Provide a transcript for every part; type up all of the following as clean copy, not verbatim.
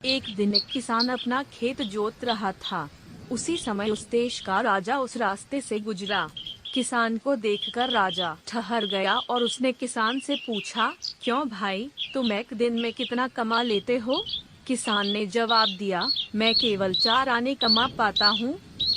एक दिन एक किसान अपना खेत जोत रहा था। उसी समय उस देश का राजा उस रास्ते से गुजरा। किसान को देखकर राजा ठहर गया और उसने किसान से पूछा, क्यों भाई, तुम एक दिन में कितना कमा लेते हो? किसान ने जवाब दिया, मैं केवल 4 आने कमा पाता हूँ।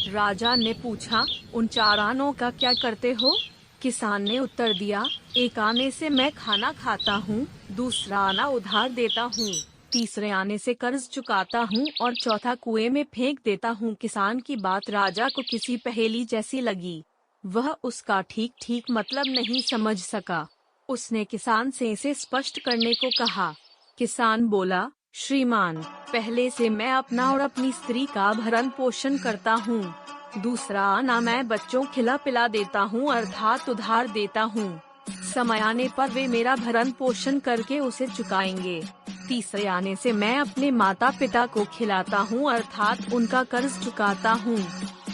राजा ने पूछा, उन 4 आनों का क्या करते हो? किसान ने उत्तर दिया, एक आने से मैं खाना खाता हूँ, दूसरा आना उधार देता हूँ, तीसरे आने से कर्ज चुकाता हूँ और चौथा कुएं में फेंक देता हूँ। किसान की बात राजा को किसी पहेली जैसी लगी। वह उसका ठीक ठीक मतलब नहीं समझ सका। उसने किसान से इसे स्पष्ट करने को कहा। किसान बोला, श्रीमान, पहले से मैं अपना और अपनी स्त्री का भरण पोषण करता हूँ। दूसरा आना मैं बच्चों खिला पिला देता हूँ अर्थात उधार देता हूँ। समय आने पर वे मेरा भरण पोषण करके उसे चुकाएंगे। तीसरे आने से मैं अपने माता पिता को खिलाता हूँ अर्थात उनका कर्ज चुकाता हूँ।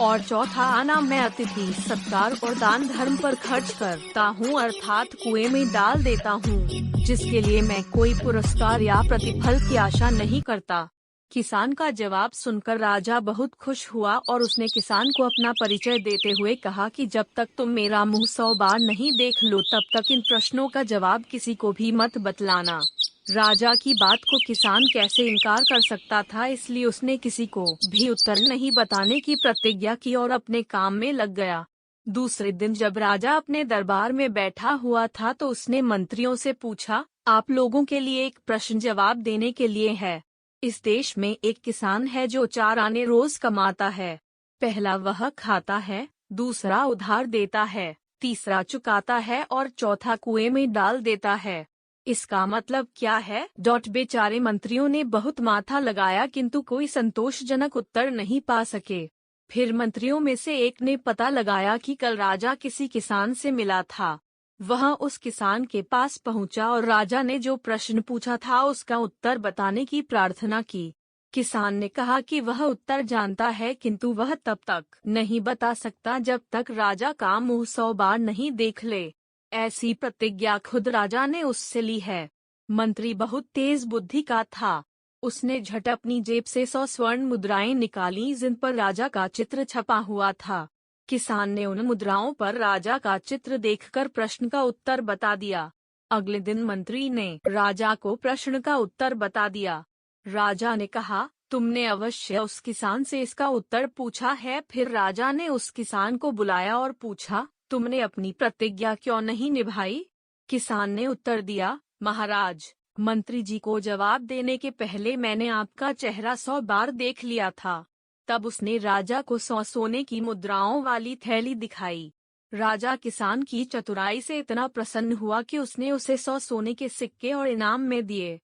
और चौथा आना मैं अतिथि सत्कार और दान धर्म पर खर्च करता हूँ अर्थात कुएं में डाल देता हूँ, जिसके लिए मैं कोई पुरस्कार या प्रतिफल की आशा नहीं करता। किसान का जवाब सुनकर राजा बहुत खुश हुआ और उसने किसान को अपना परिचय देते हुए कहा कि जब तक तुम मेरा मुंह 100 बार नहीं देख लो तब तक इन प्रश्नों का जवाब किसी को भी मत बतलाना। राजा की बात को किसान कैसे इनकार कर सकता था, इसलिए उसने किसी को भी उत्तर नहीं बताने की प्रतिज्ञा की और अपने काम में लग गया। दूसरे दिन जब राजा अपने दरबार में बैठा हुआ था तो उसने मंत्रियों से पूछा, आप लोगों के लिए एक प्रश्न जवाब देने के लिए है। इस देश में एक किसान है जो 4 आने रोज कमाता है। पहला वह खाता है, दूसरा उधार देता है, तीसरा चुकाता है और चौथा कुएं में डाल देता है। इसका मतलब क्या है? बेचारे मंत्रियों ने बहुत माथा लगाया किंतु कोई संतोषजनक उत्तर नहीं पा सके। फिर मंत्रियों में से एक ने पता लगाया कि कल राजा किसी किसान से मिला था। वह उस किसान के पास पहुंचा और राजा ने जो प्रश्न पूछा था उसका उत्तर बताने की प्रार्थना की। किसान ने कहा कि वह उत्तर जानता है किंतु वह तब तक नहीं बता सकता जब तक राजा का मुंह 100 बार नहीं देख ले। ऐसी प्रतिज्ञा खुद राजा ने उससे ली है। मंत्री बहुत तेज बुद्धि का था। उसने झट अपनी जेब से 100 स्वर्ण मुद्राएं निकाली जिन पर राजा का चित्र छपा हुआ था। किसान ने उन मुद्राओं पर राजा का चित्र देखकर प्रश्न का उत्तर बता दिया। अगले दिन मंत्री ने राजा को प्रश्न का उत्तर बता दिया। राजा ने कहा, तुमने अवश्य उस किसान से इसका उत्तर पूछा है। फिर राजा ने उस किसान को बुलाया और पूछा, तुमने अपनी प्रतिज्ञा क्यों नहीं निभाई? किसान ने उत्तर दिया, महाराज, मंत्री जी को जवाब देने के पहले मैंने आपका चेहरा 100 बार देख लिया था। तब उसने राजा को 100 सोने की मुद्राओं वाली थैली दिखाई। राजा किसान की चतुराई से इतना प्रसन्न हुआ कि उसने उसे 100 सोने के सिक्के और इनाम में दिए।